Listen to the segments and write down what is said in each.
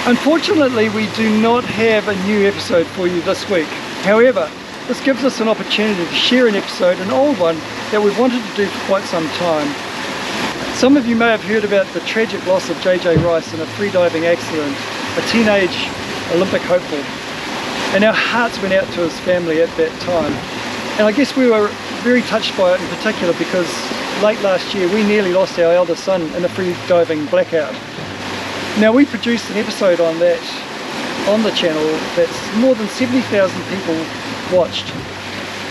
Unfortunately, we do not have a new episode for you this week. However, this gives us an opportunity to share an episode, an old one, that we've wanted to do for quite some time. Some of you may have heard about the tragic loss of JJ Rice in a freediving accident, a teenage Olympic hopeful. And our hearts went out to his family at that time. And I guess we were very touched by it in particular because late last year we nearly lost our eldest son in a freediving blackout. Now, we produced an episode on that on the channel that's more than 70,000 people watched.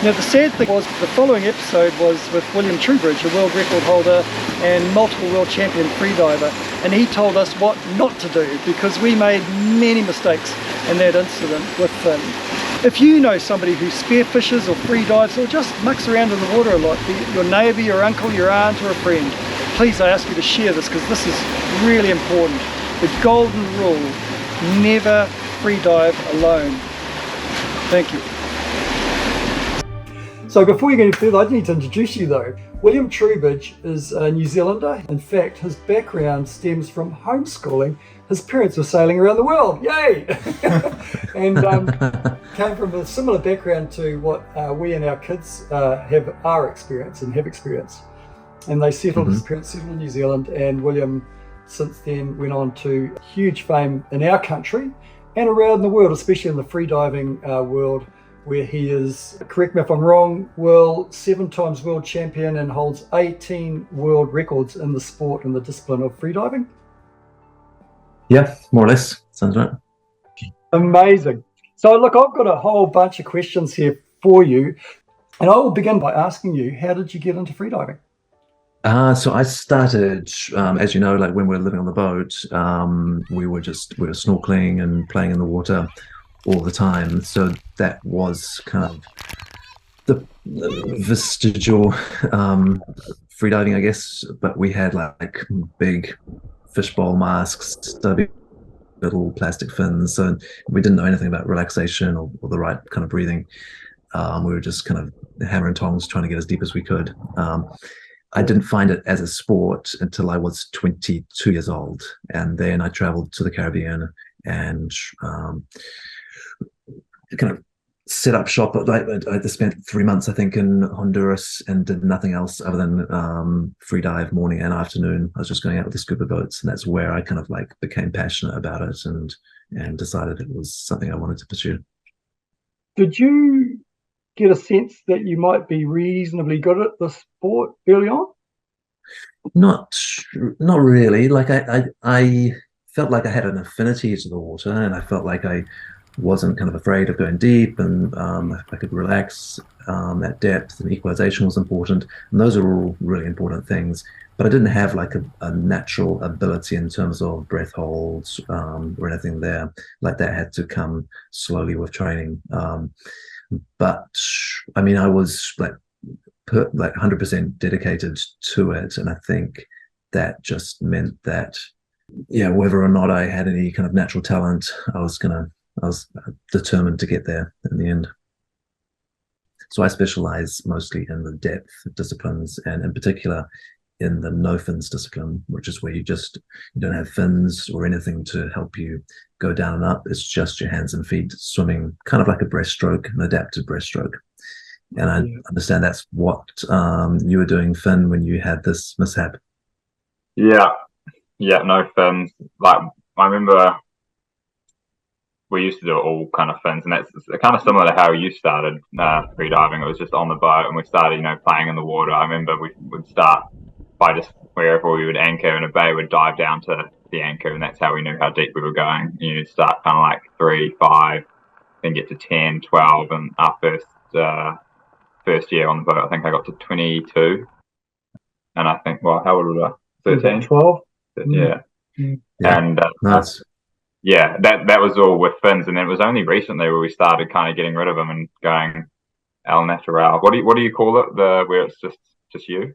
Now, the sad thing was the following episode was with William Trubridge, a world record holder and multiple world champion freediver, and he told us what not to do because we made many mistakes in that incident with him. If you know somebody who spearfishes or freedives or just mucks around in the water a lot, be it your neighbour, your uncle, your aunt or a friend, please, I ask you to share this because this is really important. The golden rule: never freedive alone. Thank you. So before you go any further, I need to introduce you though. William Trubridge is a New Zealander. In fact, his background stems from homeschooling. His parents were sailing around the world, yay! And came from a similar background to what we and our kids have experienced. And they settled, his parents settled in New Zealand, and William since then went on to huge fame in our country and around the world, especially in the freediving world, where he is, correct me if I'm wrong, 7 times world champion and holds 18 world records in the sport and the discipline of freediving. Yeah, more or less. Sounds right. Amazing. So look, I've got a whole bunch of questions here for you, and I will begin by asking you, how did you get into freediving? So I started, as you know, like when we were living on the boat, we were snorkeling and playing in the water all the time. So that was kind of the vestigial freediving, I guess. But we had like big fishbowl masks, stubby little plastic fins. So we didn't know anything about relaxation or the right kind of breathing. We were just kind of hammer and tongs trying to get as deep as we could. I didn't find it as a sport until I was 22 years old. And then I traveled to the Caribbean and kind of set up shop. I spent 3 months, I think, in Honduras and did nothing else other than free dive morning and afternoon. I was just going out with the scuba boats, and that's where I kind of like became passionate about it and decided it was something I wanted to pursue. Did you get a sense that you might be reasonably good at the sport early on? Not really. Like I felt like I had an affinity to the water, and I felt like I wasn't kind of afraid of going deep, and I could relax at depth, and equalization was important, and those are all really important things. But I didn't have like a natural ability in terms of breath holds or anything there. Like that had to come slowly with training. But I mean, I was like 100% dedicated to it, and I think that just meant that, yeah, whether or not I had any kind of natural talent, I was determined to get there in the end. So I specialize mostly in the depth disciplines, and in particular in the no fins discipline, which is where you don't have fins or anything to help you go down and up. It's just your hands and feet swimming, kind of like a breaststroke, an adapted breaststroke. And I understand that's what you were doing, Finn, when you had this mishap. Yeah, no fins. Like, I remember we used to do it all kind of fins, and that's kind of similar to how you started freediving. It was just on the boat, and we started, playing in the water. I remember we would start by just wherever we would anchor in a bay, we'd dive down to the anchor, and that's how we knew how deep we were going. You start kind of like 3, 5, then get to 10, 12, and our first year on the boat, I think I got to 22, and I think, well, how old was I? 13, 12. Yeah. And nice. Yeah, that was all with fins, and then it was only recently where we started kind of getting rid of them and going al natural. What do you call it? Where it's just you?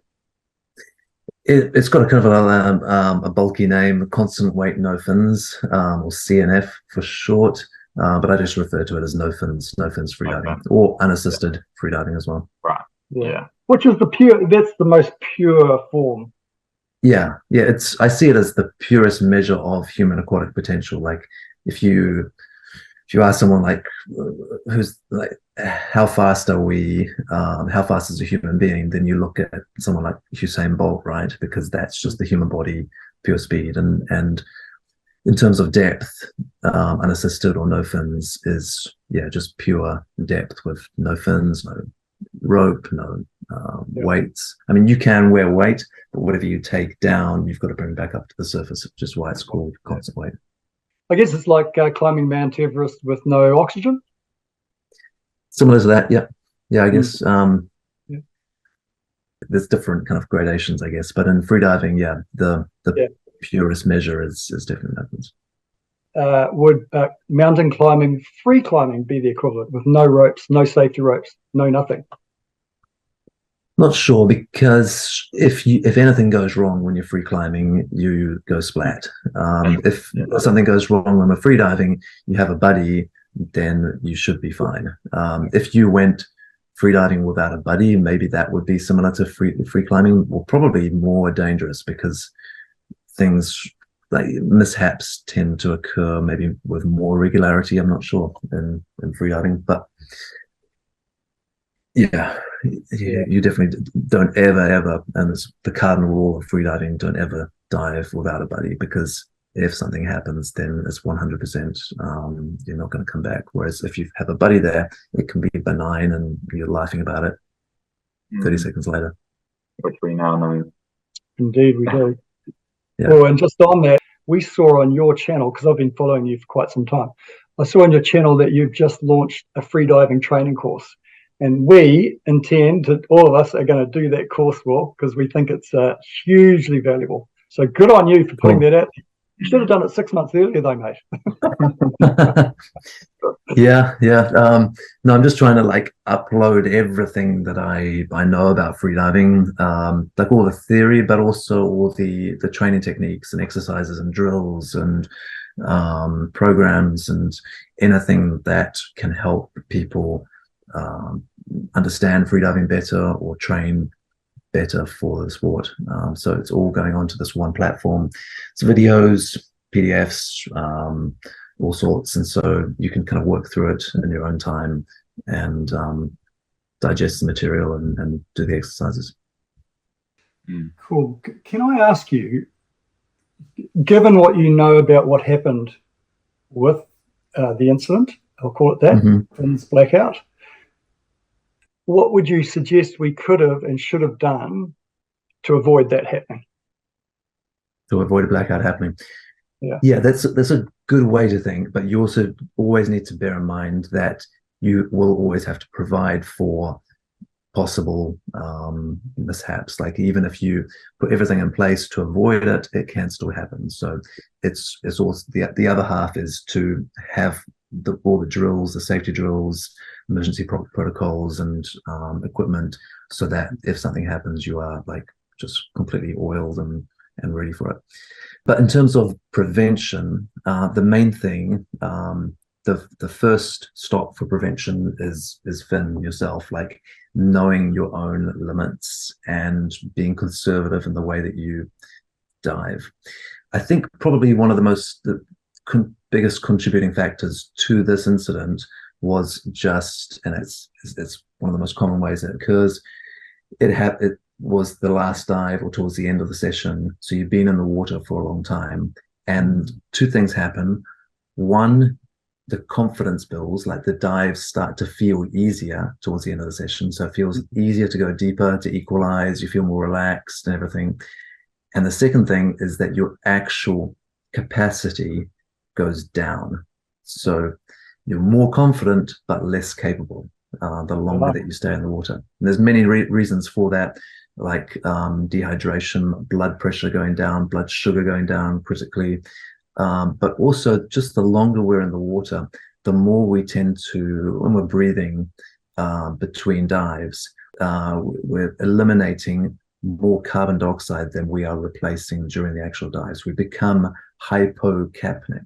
It's got a kind of a bulky name, constant weight no fins, or CNF for short. But I just refer to it as no fins freediving, or unassisted freediving as well. Right. Yeah. Which is that's the most pure form. Yeah. I see it as the purest measure of human aquatic potential. Like if you ask someone like who's like how fast are we, how fast is a human being, then you look at someone like Usain Bolt, right? Because that's just the human body, pure speed. And in terms of depth, unassisted or no fins is just pure depth with no fins, no rope, no weights. I mean, you can wear weight, but whatever you take down, you've got to bring back up to the surface, which is why it's called constant weight. I guess it's like climbing Mount Everest with no oxygen. Similar to that, yeah. I guess Yeah. there's different kind of gradations, I guess, but in freediving, the purest measure is definitely methods. Would mountain climbing, free climbing, be the equivalent with no ropes, no safety ropes, no nothing? Not sure, because if anything goes wrong when you're free climbing, you go splat. If something goes wrong when we're free diving, you have a buddy, then you should be fine. If you went free diving without a buddy, maybe that would be similar to free climbing, or probably more dangerous, because things like mishaps tend to occur maybe with more regularity. I'm not sure in free diving, but you definitely don't ever, and it's the cardinal rule of freediving, don't ever dive without a buddy, because if something happens, then it's 100%, you're not going to come back. Whereas if you have a buddy there, it can be benign and you're laughing about it 30 seconds later. Which we now know. Indeed, we do. Yeah. Oh, and just on that, we saw on your channel, because I've been following you for quite some time, I saw on your channel that you've just launched a freediving training course. And we intend to, all of us are going to do that course, Will, because we think it's hugely valuable. So good on you for putting that out. You should have done it 6 months earlier, though, mate. Yeah. No, I'm just trying to like upload everything that I know about freediving, like all the theory, but also all the training techniques and exercises and drills and programs and anything that can help people understand freediving better or train better for the sport. So it's all going onto this one platform. It's videos, PDFs, all sorts, and so you can kind of work through it in your own time and digest the material and do the exercises. Cool. Can I ask you, given what you know about what happened with the incident, I'll call it that, in this blackout, what would you suggest we could have and should have done to avoid that happening? To avoid a blackout happening. Yeah, that's a good way to think, but you also always need to bear in mind that you will always have to provide for possible mishaps. Like even if you put everything in place to avoid it, it can still happen. So it's also the other half is to have all the drills, the safety drills, emergency protocols and equipment, so that if something happens, you are like just completely oiled and ready for it. But in terms of prevention, the main thing, the first stop for prevention is Finn yourself, like knowing your own limits and being conservative in the way that you dive. I think probably one of the biggest contributing factors to this incident was just, and it's one of the most common ways that it occurs, it was the last dive or towards the end of the session. So you've been in the water for a long time, and two things happen. One, the confidence builds, like the dives start to feel easier towards the end of the session. So it feels easier to go deeper, to equalize, you feel more relaxed and everything. And the second thing is that your actual capacity goes down. So you're more confident, but less capable the longer that you stay in the water. And there's many reasons for that, like dehydration, blood pressure going down, blood sugar going down critically. But also just the longer we're in the water, the more we tend to, when we're breathing between dives, we're eliminating more carbon dioxide than we are replacing during the actual dives. We become hypocapnic.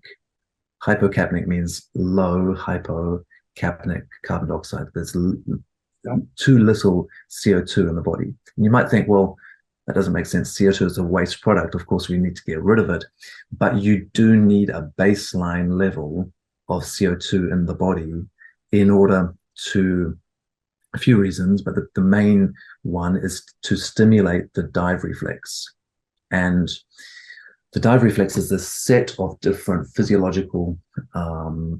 Hypocapnic means low hypocapnic carbon dioxide. There's too little CO2 in the body. And you might think, well, that doesn't make sense. CO2 is a waste product. Of course, we need to get rid of it, but you do need a baseline level of CO2 in the body in order to, a few reasons, but the main one is to stimulate the dive reflex. And the dive reflex is this set of different physiological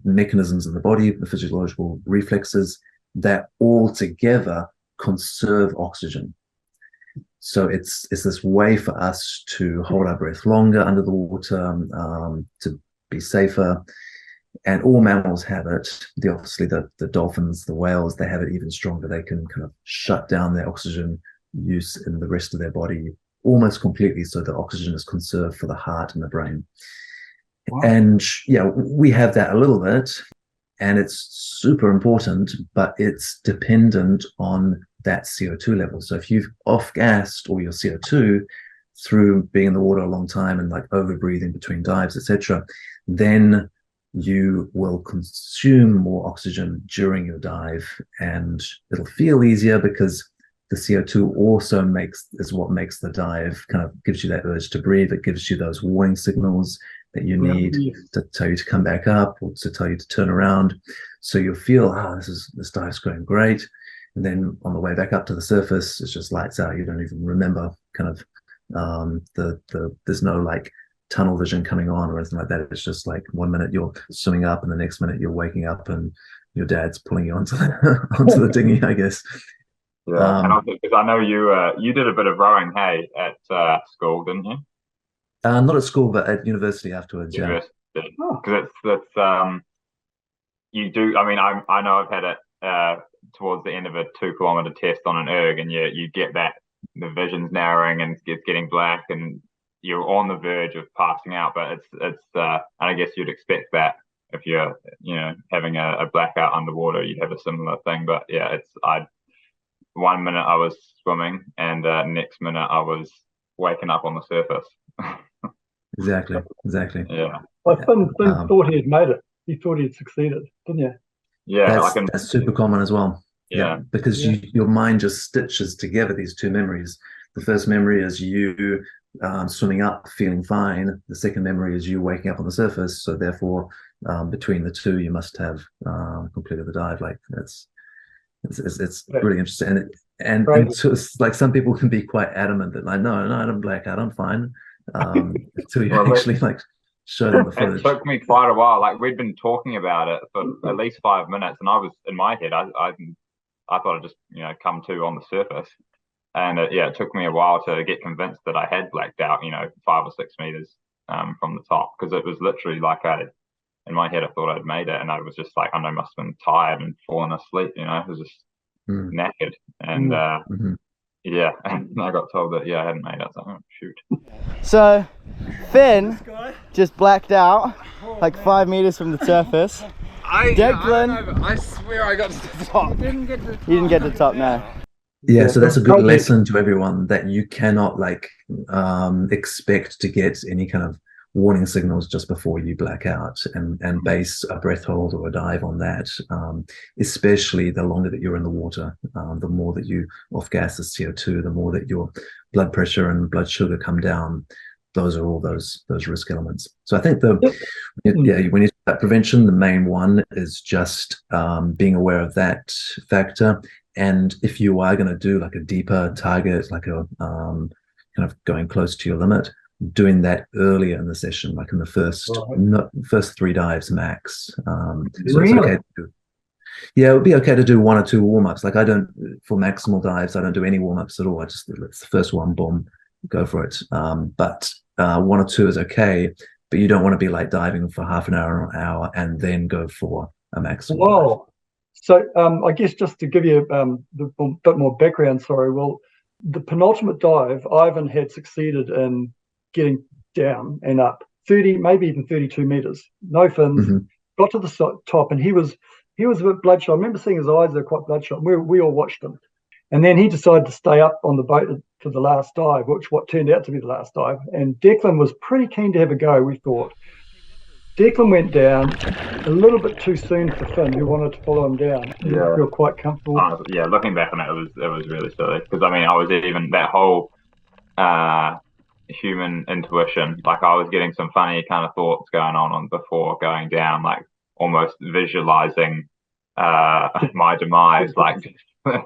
mechanisms in the body, the physiological reflexes that all together conserve oxygen. So it's this way for us to hold our breath longer under the water, to be safer. And all mammals have it. Obviously, the dolphins, the whales, they have it even stronger. They can kind of shut down their oxygen use in the rest of their body almost completely, so the oxygen is conserved for the heart and the brain. Wow. And yeah, we have that a little bit, and it's super important, but it's dependent on that CO2 level. So if you've off-gassed all your CO2 through being in the water a long time and like over-breathing between dives, etc., then you will consume more oxygen during your dive, and it'll feel easier because the CO2 also is what makes the dive, kind of gives you that urge to breathe. It gives you those warning signals that you need to tell you to come back up or to tell you to turn around. So you'll feel, this dive's going great. And then on the way back up to the surface, it's just lights out. You don't even remember kind of there's no like tunnel vision coming on or anything like that. It's just like 1 minute you're swimming up and the next minute you're waking up and your dad's pulling you onto the dinghy, I guess. Yeah, and because I know you did a bit of rowing, hey, at school, didn't you? Not at school, but at university afterwards. University. Yeah, because it's you do. I mean, I know I've had it towards the end of a 2-kilometer test on an erg, and you get that the vision's narrowing and it's getting black, and you're on the verge of passing out. But it's and I guess you'd expect that if you're having a blackout underwater, you'd have a similar thing. But yeah, 1 minute I was swimming, and next minute I was waking up on the surface. Exactly. Yeah. Well, Finn thought he had made it. He thought he had succeeded, didn't you? Yeah, that's super common as well. Yeah, because your mind just stitches together these two memories. The first memory is you swimming up, feeling fine. The second memory is you waking up on the surface. So therefore, between the two, you must have completed the dive. Like it's really interesting, and so it's like some people can be quite adamant that like no, I don't black out, I'm fine, until you actually like show them the footage. It took me quite a while. Like we'd been talking about it for at least 5 minutes, and I was in my head, I thought I'd just come to on the surface, and it took me a while to get convinced that I had blacked out 5 or 6 meters from the top, because it was literally like in my head, I thought I'd made it, and I was just like, I must have been tired and fallen asleep. It was just knackered, and and I got told that I hadn't made it. I was like, oh shoot. So Finn just blacked out like 5 meters from the surface. Declan, I swear I got to the top. You didn't get to the top, no. Yeah, so that's a good lesson to everyone, that you cannot like expect to get any kind of warning signals just before you black out, and base a breath hold or a dive on that, especially the longer that you're in the water. The more that you off-gas the CO2, the more that your blood pressure and blood sugar come down. Those are all those risk elements. So I think when you talk about prevention, the main one is just being aware of that factor. And if you are going to do like a deeper target, like a kind of going close to your limit, doing that earlier in the session, like in the first 3 dives max. So it's okay to do. Yeah, it would be okay to do 1 or 2 warm-ups. Like for maximal dives, I don't do any warm-ups at all. It's the first one, boom, go for it. But 1 or 2 is okay, but you don't want to be like diving for half an hour or an hour and then go for a maximal. Whoa. So I guess just to give you a bit more background, the penultimate dive, Ivan had succeeded in getting down and up 30, maybe even 32 meters, no fins, got to the top, and he was a bit bloodshot. I remember seeing his eyes, they're quite bloodshot. We all watched him, and then he decided to stay up on the boat to the last dive, what turned out to be the last dive. And Declan was pretty keen to have a go, we thought. Declan went down a little bit too soon for Finn, who wanted to follow him down. I feel quite comfortable. Looking back on it, it was really silly, because I mean, I was even that whole human intuition. Like I was getting some funny kind of thoughts going on before going down, like almost visualizing my demise, like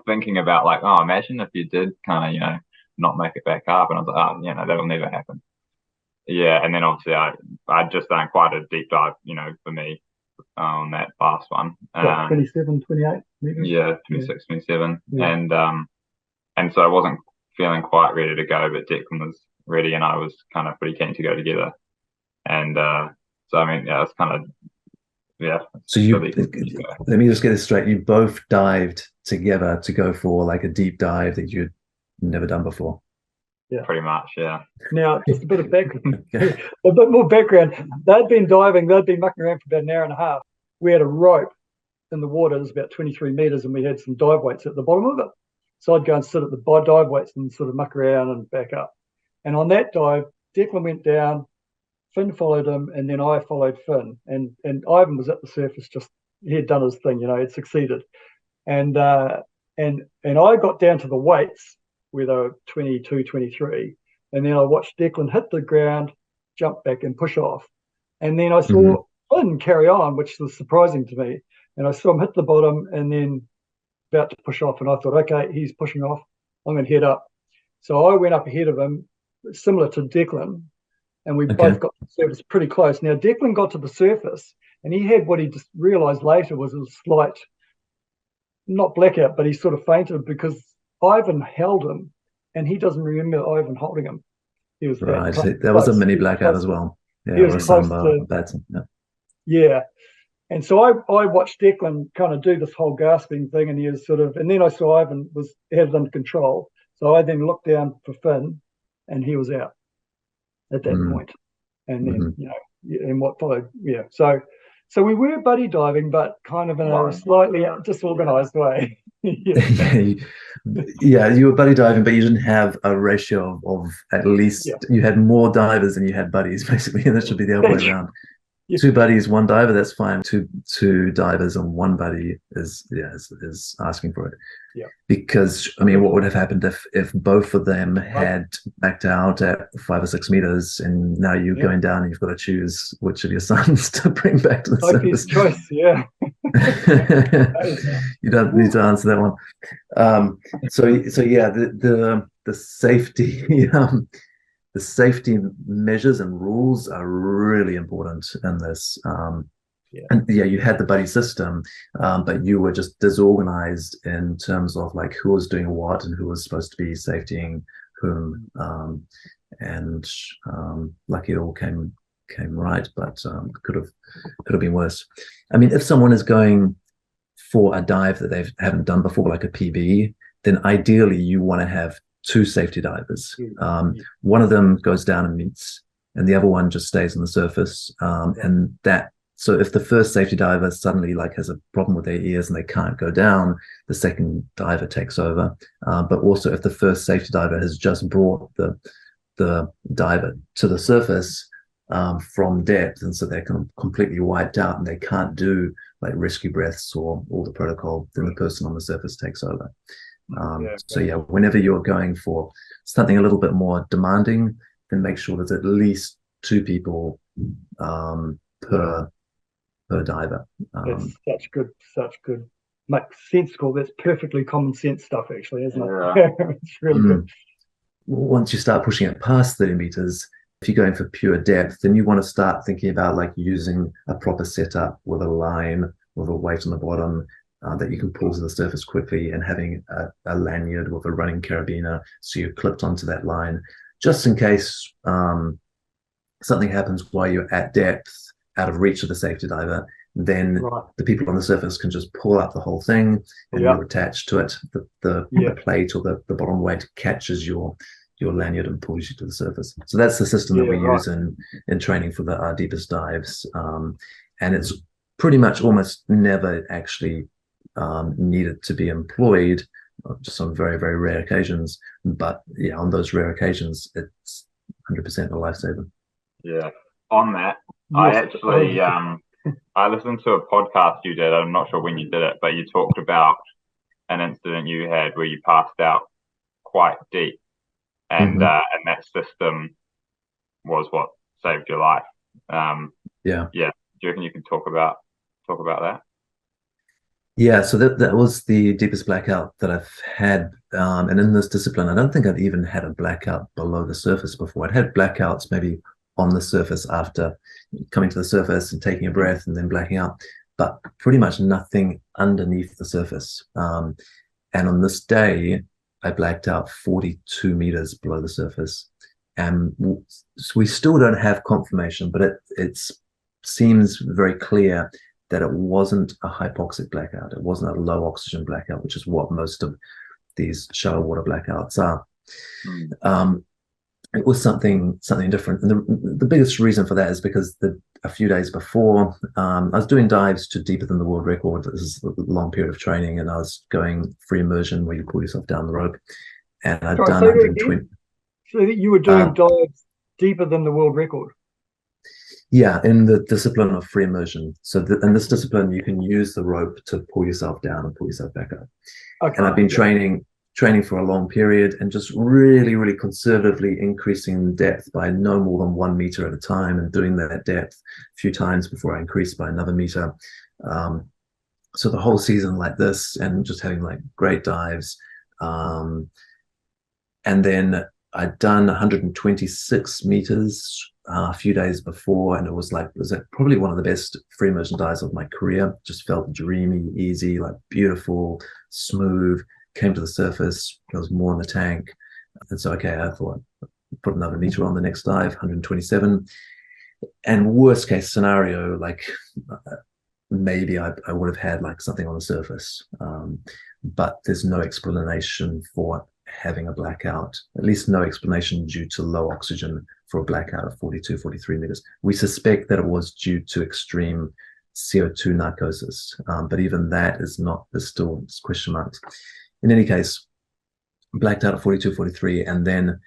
thinking about like, oh, imagine if you did kind of, not make it back up. And I was like, oh, that'll never happen. Yeah, and then obviously I'd just done quite a deep dive, for me on that last one. 27, 28 meters? Yeah, 26, 27. Yeah. And so I wasn't feeling quite ready to go, but Declan was ready and I was kind of pretty keen to go together. And so, I mean, yeah, it's kind of, yeah. So let me just get this straight. You both dived together to go for like a deep dive that you'd never done before. Yeah, pretty much. Yeah. Now, just a bit of background, a bit more background. They'd been diving, they'd been mucking around for about an hour and a half. We had a rope in the water, it was about 23 meters, and we had some dive weights at the bottom of it. So I'd go and sit at the dive weights and sort of muck around and back up. And on that dive, Declan went down, Finn followed him, and then I followed Finn. And Ivan was at the surface, just he had done his thing, he'd succeeded. And I got down to the weights where they were 22, 23. And then I watched Declan hit the ground, jump back and push off. And then I saw Finn carry on, which was surprising to me. And I saw him hit the bottom and then about to push off. And I thought, okay, he's pushing off. I'm going to head up. So I went up ahead of him, similar to Declan. And we both got to the surface pretty close. Now, Declan got to the surface and he had what he just realized later was a slight, not blackout, but he sort of fainted because Ivan held him and he doesn't remember Ivan holding him. He was right. That was a mini blackout as well. Yeah, he was close to, yeah. And so I watched Declan kind of do this whole gasping thing, and he was and then I saw Ivan had it under control. So I then looked down for Finn, and he was out at that point. And then, and what followed, yeah. So we were buddy diving, but kind of in a slightly disorganized way. Yeah, you were buddy diving, but you didn't have a ratio of at least, you had more divers than you had buddies, basically, and that should be the other way around. Yeah. 2 buddies, 1 diver, that's fine. Two divers and 1 buddy is asking for it. Yeah. Because I mean, what would have happened if both of them had backed out at 5 or 6 meters, and now you're going down and you've got to choose which of your sons to bring back to the surface? Choice, yeah. You don't need to answer that one. So yeah, the safety. The safety measures and rules are really important in this. And you had the buddy system, but you were just disorganized in terms of like who was doing what and who was supposed to be safetying whom. And lucky it all came right, but could have been worse. I mean, if someone is going for a dive that they haven't done before, like a PB, then ideally you want to have 2 safety divers. One of them goes down and meets, and the other one just stays on the surface. So if the first safety diver suddenly like has a problem with their ears and they can't go down, the second diver takes over. But also if the first safety diver has just brought the diver to the surface from depth, and so they're completely wiped out and they can't do like rescue breaths or all the protocol, then the person on the surface takes over. So whenever you're going for something a little bit more demanding, then make sure there's at least 2 people per diver. That's such good makes sense, Cole. That's perfectly common sense stuff, actually, isn't it? It's really good. Once you start pushing it past 30 meters, if you're going for pure depth, then you want to start thinking about like using a proper setup with a line with a weight on the bottom that you can pull to the surface quickly, and having a lanyard with a running carabiner so you're clipped onto that line, just in case something happens while you're at depth, out of reach of the safety diver. Then the people on the surface can just pull up the whole thing, and you're attached to it. The plate or the bottom weight catches your lanyard and pulls you to the surface. So that's the system that we use in training for our deepest dives, and it's pretty much almost never actually needed to be employed, just on very, very rare occasions. But yeah, on those rare occasions, it's 100% a lifesaver. Yeah. On that, I actually I listened to a podcast you did. I'm not sure when you did it, but you talked about an incident you had where you passed out quite deep. and that system was what saved your life. Yeah. Do you reckon you can talk about that? Yeah, so that was the deepest blackout that I've had. And in this discipline, I don't think I've even had a blackout below the surface before. I'd had blackouts maybe on the surface after coming to the surface and taking a breath and then blacking out, but pretty much nothing underneath the surface. And on this day, I blacked out 42 meters below the surface. And we still don't have confirmation, but it seems very clear that it wasn't a hypoxic blackout. It wasn't a low oxygen blackout, which is what most of these shallow water blackouts are. It was something different. And the biggest reason for that is because a few days before, I was doing dives to deeper than the world record. This is a long period of training, and I was going free immersion where you pull yourself down the rope. And I'd done 120. So you were doing dives deeper than the world record? Yeah, in the discipline of free immersion. So in this discipline, you can use the rope to pull yourself down and pull yourself back up. Okay. And I've been training for a long period and just really, really conservatively increasing depth by no more than 1 meter at a time, and doing that depth a few times before I increased by another meter. So the whole season like this, and just having like great dives. And then I'd done 126 meters a few days before, and it was probably one of the best free immersion dives of my career. Just felt dreamy, easy, like beautiful, smooth. Came to the surface, there was more in the tank, and so I thought put another meter on the next dive, 127. And worst case scenario, like maybe I would have had like something on the surface, but there's no explanation for having a blackout, at least no explanation due to low oxygen for a blackout of 42, 43 meters. We suspect that it was due to extreme CO2 narcosis, but even that is still question marks. In any case, blacked out at 42, 43, and then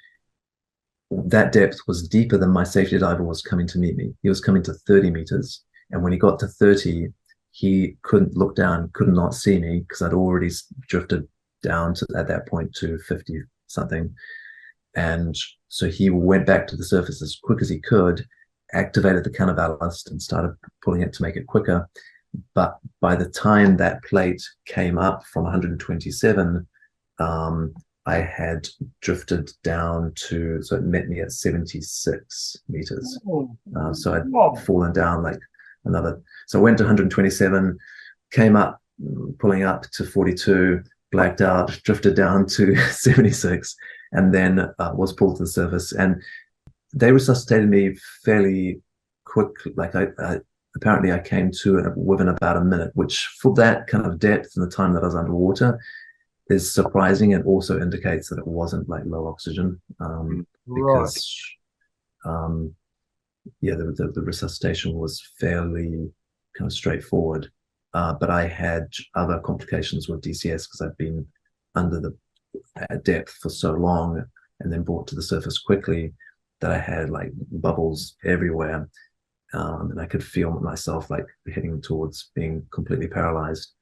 that depth was deeper than my safety diver was coming to meet me. He was coming to 30 meters, and when he got to 30, he couldn't look down, could not see me, because I'd already drifted down to, at that point, to 50 something. And so he went back to the surface as quick as he could, activated the counterballast and started pulling it to make it quicker. But by the time that plate came up from 127, I had drifted down to, so it met me at 76 meters. So I'd fallen down like another, so I went to 127, came up, pulling up to 42, blacked out, drifted down to 76, and then was pulled to the surface. And they resuscitated me fairly quick. Like apparently I came to within about a minute, which for that kind of depth and the time that I was underwater is surprising, and also indicates that it wasn't like low oxygen, because the resuscitation was fairly kind of straightforward. But I had other complications with DCS because I'd been under the depth for so long and then brought to the surface quickly that I had like bubbles everywhere. And I could feel myself like heading towards being completely paralyzed.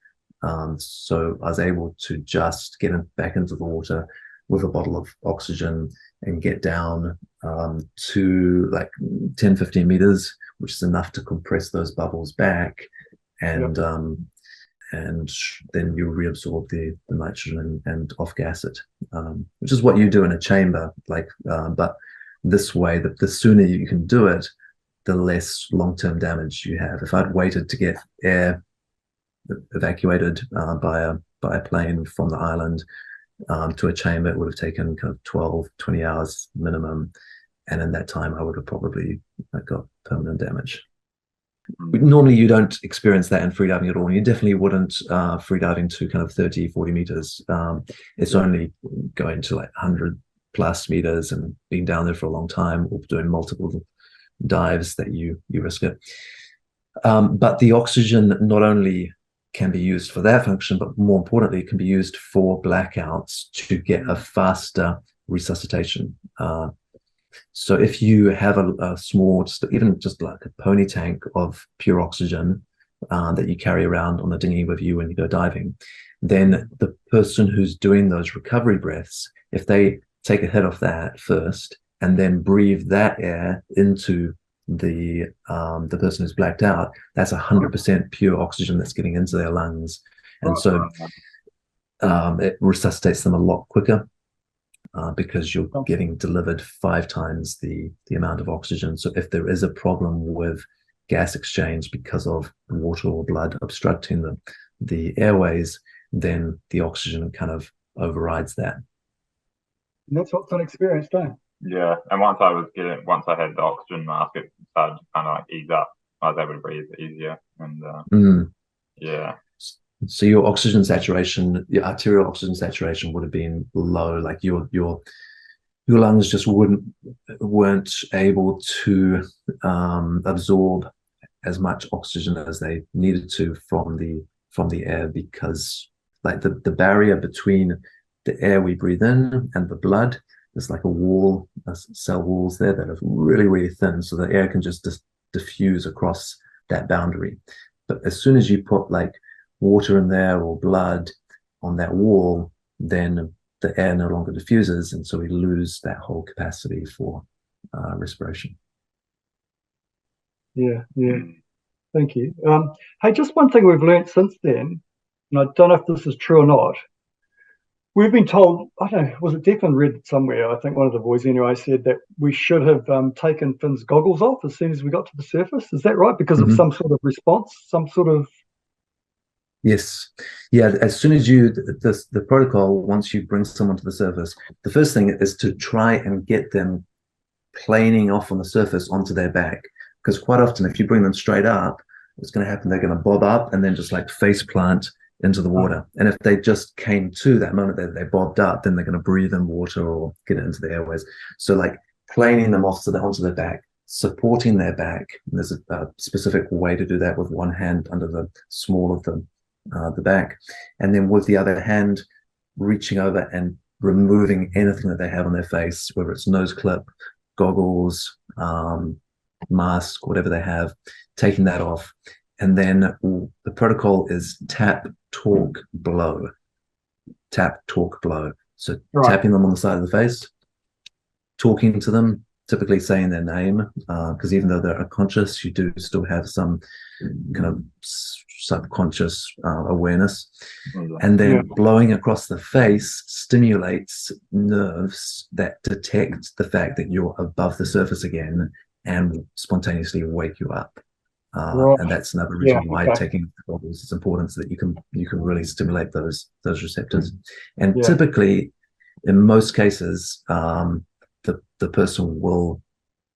So I was able to just get back into the water with a bottle of oxygen and get down to like 10, 15 meters, which is enough to compress those bubbles back. And and then you reabsorb the nitrogen and off-gas it, which is what you do in a chamber. But this way, the sooner you can do it, the less long-term damage you have. If I'd waited to get air evacuated by a plane from the island to a chamber, it would have taken kind of 12, 20 hours minimum. And in that time, I would have probably got permanent damage. Normally, you don't experience that in freediving at all. You definitely wouldn't freediving to kind of 30, 40 meters. It's only going to like 100 plus meters and being down there for a long time or doing multiple dives that you risk it. But the oxygen not only can be used for that function, but more importantly, it can be used for blackouts to get a faster resuscitation. So if you have a small, even just like a pony tank of pure oxygen that you carry around on the dinghy with you when you go diving, then the person who's doing those recovery breaths, if they take a hit of that first, and then breathe that air into the person who's blacked out, that's 100% pure oxygen that's getting into their lungs. And so it resuscitates them a lot quicker because you're getting delivered 5 times the amount of oxygen. So if there is a problem with gas exchange because of water or blood obstructing the airways, then the oxygen kind of overrides that. And that's what's unexperienced, eh? Yeah, and once I had the oxygen mask, it started to kind of like ease up. I was able to breathe easier, and yeah. So your oxygen saturation, your arterial oxygen saturation would have been low. Like your lungs just weren't able to absorb as much oxygen as they needed to from the air, because like the barrier between the air we breathe in and the blood, there's like a wall, cell walls there that are really, really thin, so the air can just diffuse across that boundary. But as soon as you put like water in there or blood on that wall, then the air no longer diffuses, and so we lose that whole capacity for respiration. Yeah. Thank you. Hey, just one thing we've learned since then, and I don't know if this is true or not. We've been told, I don't know, was it Declan read somewhere, I think one of the boys anyway, said that we should have taken Finn's goggles off as soon as we got to the surface. Is that right? Because of some sort of response, some sort of... Yes. Yeah, as soon as the protocol, once you bring someone to the surface, the first thing is to try and get them planing off on the surface onto their back. Because quite often, if you bring them straight up, what's going to happen, they're going to bob up and then just like face plant into the water. And if they just came to that moment that they bobbed up, then they're going to breathe in water or get it into the airways. So like planing them off onto their back, supporting their back. And there's a specific way to do that with one hand under the small of the back, and then with the other hand reaching over and removing anything that they have on their face, whether it's nose clip, goggles, mask, whatever they have, taking that off. And then the protocol is tap, talk, blow. Tap, talk, blow. So tapping them on the side of the face, talking to them, typically saying their name, because even though they're unconscious, you do still have some kind of subconscious awareness. And then blowing across the face stimulates nerves that detect the fact that you're above the surface again and spontaneously wake you up. And that's another reason why taking goggles is important, so that you can really stimulate those receptors. And typically, in most cases, the person will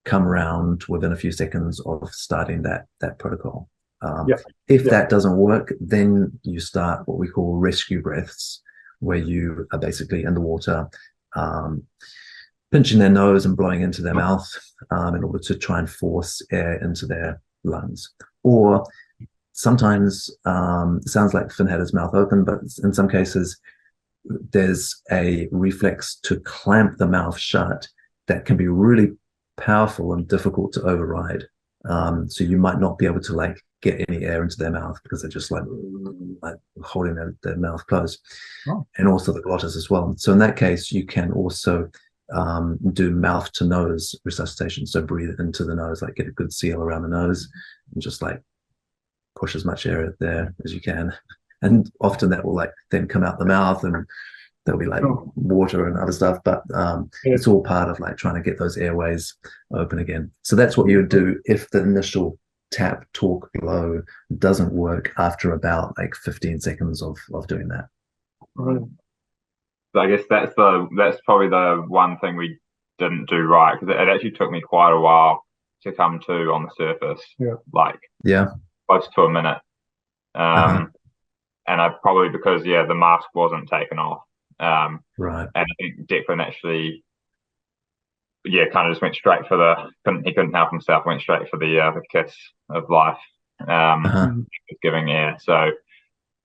come around within a few seconds of starting that protocol. If that doesn't work, then you start what we call rescue breaths, where you are basically in the water, pinching their nose and blowing into their mouth in order to try and force air into their lungs. Or sometimes it sounds like Finn had his mouth open, but in some cases there's a reflex to clamp the mouth shut that can be really powerful and difficult to override. So you might not be able to like get any air into their mouth because they're just like holding their mouth closed, and also the glottis as well. So in that case, you can also do mouth to nose resuscitation. So breathe into the nose, like get a good seal around the nose, and just like push as much air there as you can. And often that will like then come out the mouth, and there'll be like water and other stuff, but it's all part of like trying to get those airways open again. So that's what you would do if the initial tap, talk, blow doesn't work after about like 15 seconds of doing that. So I guess that's probably the one thing we didn't do right, because it actually took me quite a while to come to on the surface. Like close to a minute. And I probably, because the mask wasn't taken off. Right. And I think Declan actually kind of just went straight for he couldn't help himself, went straight for the kiss of life. He was giving air. So,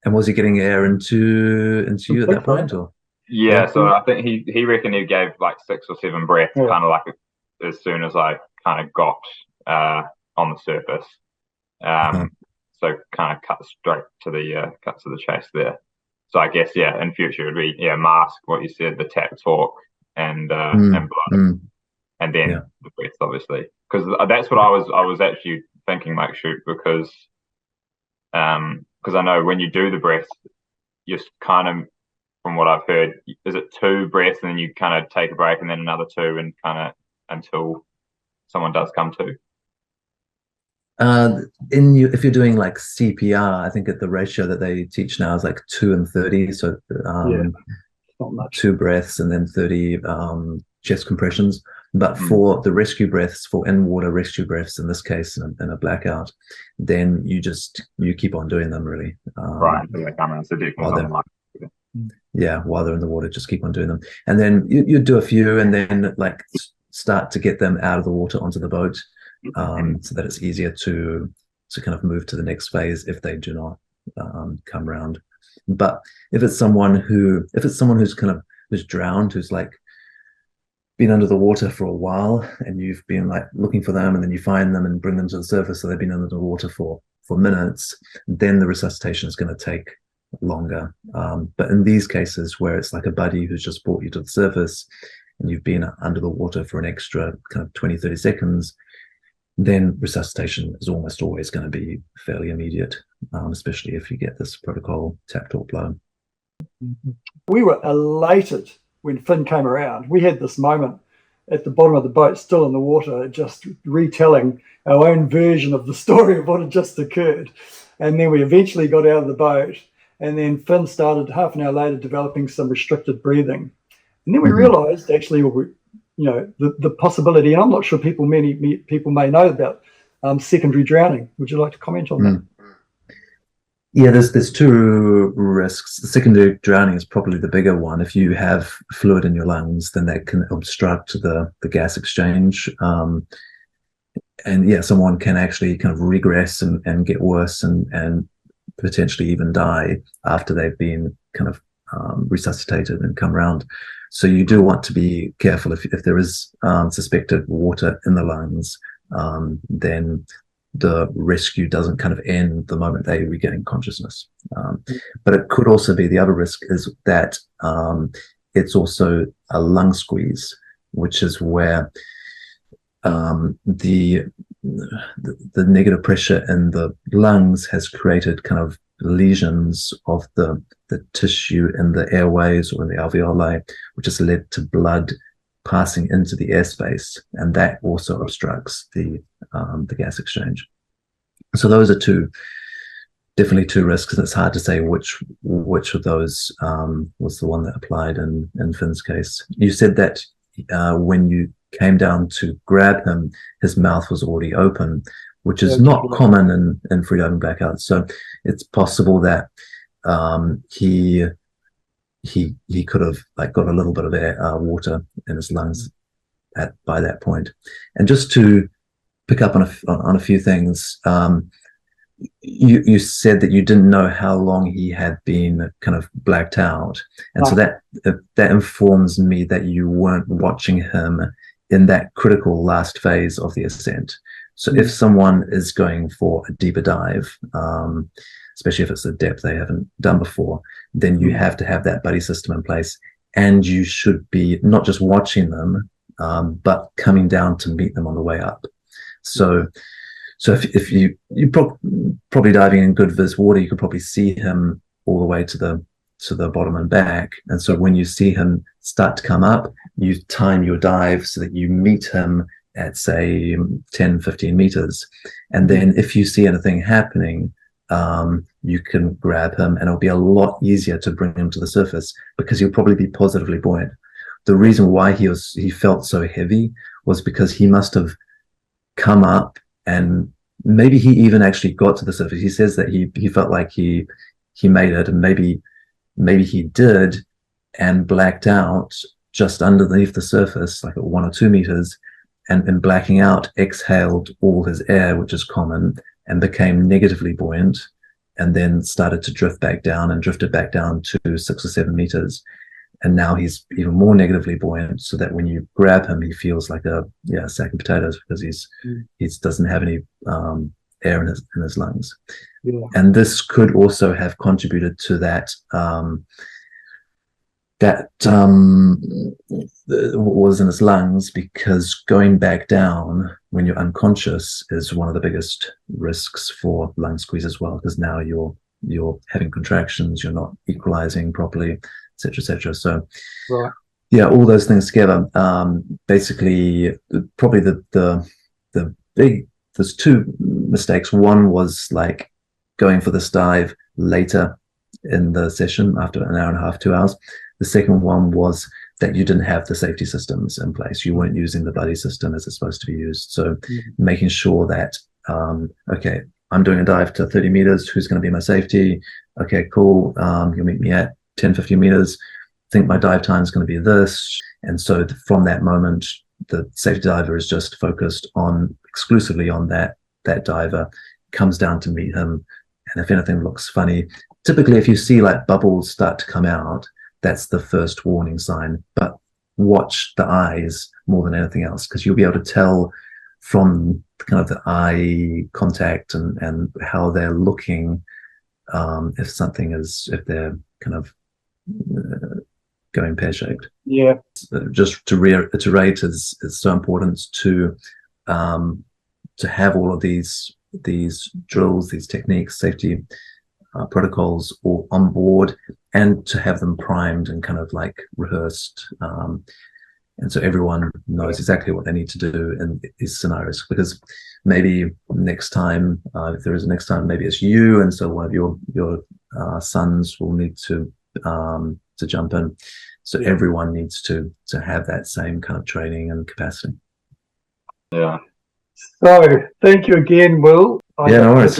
and was he getting air into you at that point, or? So I think he reckoned he gave like 6 or 7 breaths, kind of like as soon as I kind of got on the surface. So kind of cut to the chase there. So I guess in future it'd be mask what you said, the tap talk, and blood, and then Yeah. the breath, obviously, because that's what I was actually thinking, like, shoot, because I know when you do the breath, you're kind of, from what I've heard, is it 2 breaths and then you kind of take a break and then another 2 and kind of until someone does come to? If you're doing like CPR, I think at the ratio that they teach now is like 2 and 30. So Not much. 2 breaths and then 30 chest compressions. But for the rescue breaths, for in-water rescue breaths, in this case, in a blackout, then you keep on doing them, really. Right, until they come around. So while they're in the water, just keep on doing them. And then you do a few and then like start to get them out of the water onto the boat, so that it's easier to kind of move to the next phase if they do not come around. But if it's someone who's drowned, who's like been under the water for a while, and you've been like looking for them, and then you find them and bring them to the surface, so they've been under the water for minutes, then the resuscitation is going to take longer. But in these cases where it's like a buddy who's just brought you to the surface and you've been under the water for an extra kind of 20-30 seconds, then resuscitation is almost always going to be fairly immediate, especially if you get this protocol tap, talk, blow. We were elated when Finn came around. We had this moment at the bottom of the boat, still in the water, just retelling our own version of the story of what had just occurred. And then we eventually got out of the boat, and then Finn started half an hour later developing some restricted breathing. And then we realized actually, the possibility, and I'm not sure many people may know about secondary drowning. Would you like to comment on that? Yeah, there's 2 risks. The secondary drowning is probably the bigger one. If you have fluid in your lungs, then that can obstruct the gas exchange. And yeah, someone can actually kind of regress and get worse and potentially even die after they've been kind of resuscitated and come around. So you do want to be careful if there is suspected water in the lungs, then the rescue doesn't kind of end the moment they regain consciousness. But it could also be, the other risk is that it's also a lung squeeze, which is where the negative pressure in the lungs has created kind of lesions of the tissue in the airways or in the alveoli, which has led to blood passing into the airspace, and that also obstructs the gas exchange. So those are definitely two risks, and it's hard to say which of those was the one that applied in Finn's case. You said that when you came down to grab him, his mouth was already open, which is not common in freediving blackouts. So it's possible that he could have got a little bit of water in his lungs by that point. And just to pick up on a few things, you said that you didn't know how long he had been kind of blacked out, and so that informs me that you weren't watching him in that critical last phase of the ascent. So if someone is going for a deeper dive, especially if it's a depth they haven't done before, then you have to have that buddy system in place, and you should be not just watching them, but coming down to meet them on the way up. So if you probably diving in good vis water, you could probably see him all the way to the bottom and back. And so when you see him start to come up, you time your dive so that you meet him at, say, 10, 15 meters. And then if you see anything happening, you can grab him, and it'll be a lot easier to bring him to the surface because he'll probably be positively buoyant. The reason why he felt so heavy was because he must have come up, and maybe he even actually got to the surface. He says that he felt like he made it, and maybe he did, and blacked out just underneath the surface, like at 1 or 2 meters, and in blacking out exhaled all his air, which is common, and became negatively buoyant, and then started to drift back down and drifted back down to 6 or 7 meters. And now he's even more negatively buoyant, so that when you grab him, he feels like a sack of potatoes because he doesn't have any air in his lungs. Yeah. And this could also have contributed to that that was in his lungs, because going back down when you're unconscious is one of the biggest risks for lung squeeze as well, because now you're having contractions, you're not equalizing properly, etc., etc. So Right. yeah, all those things together. Basically, probably the big, there's two mistakes. One was like going for this dive later in the session after an hour and a half, 2 hours. The second one was that you didn't have the safety systems in place. You weren't using the buddy system as it's supposed to be used. So making sure that, okay, I'm doing a dive to 30 meters. Who's going to be my safety? Okay, cool. You'll meet me at 10, 15 meters. I think my dive time is going to be this. And so from that moment, the safety diver is just focused on exclusively on that diver, comes down to meet him. And if anything looks funny, typically if you see like bubbles start to come out, that's the first warning sign. But watch the eyes more than anything else, because you'll be able to tell from kind of the eye contact and how they're looking, if they're kind of going pear-shaped. Yeah. Just to reiterate, is so important to have all of these drills, these techniques, safety protocols all on board, and to have them primed and kind of like rehearsed, and so everyone knows exactly what they need to do in these scenarios. Because maybe next time, if there is a next time, maybe it's you, and so one of your sons will need to jump in. So everyone needs to have that same kind of training and capacity. Yeah. So thank you again, Will. No worries.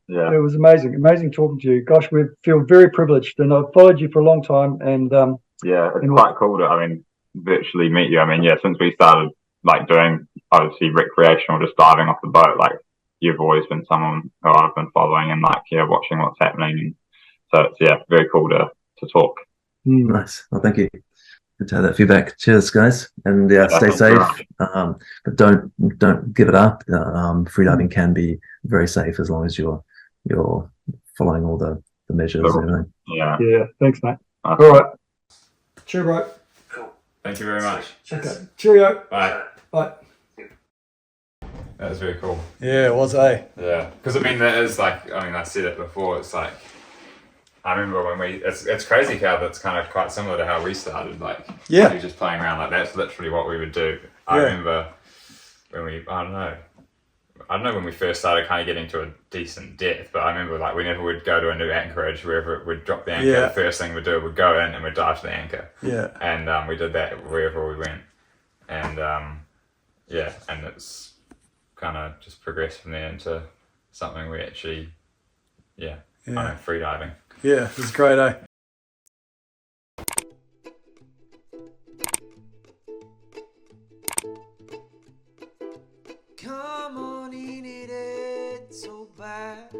Yeah. It was amazing talking to you. Gosh, we feel very privileged, and I've followed you for a long time. And it's quite cool to, virtually meet you. Since we started like doing obviously recreational, just diving off the boat, like you've always been someone who I've been following and watching what's happening. And so it's very cool to talk. Nice. Well, thank you. Good to have that feedback. Cheers, guys, and stay safe. But don't give it up. Freediving can be very safe as long as you're following all the measures and everything. Yeah. Thanks, mate. All right. Cheers, bro. Cool. Thank you very much. Okay. Cheerio. Bye. Bye. That was very cool. Yeah, it was, eh? Yeah, because that is like, I said it before. It's like, I remember when it's crazy how that's kind of quite similar to how we started. Like, you're just playing around. Like, that's literally what we would do. I remember when I don't know when we first started kind of getting to a decent depth, but I remember like whenever we'd go to a new anchorage, wherever we'd drop the anchor, the first thing we'd do, we'd go in and we'd dive to the anchor. Yeah. And we did that wherever we went. And and it's kind of just progressed from there into something we actually, free diving. Yeah, it was great, eh? Come on, you need it so bad.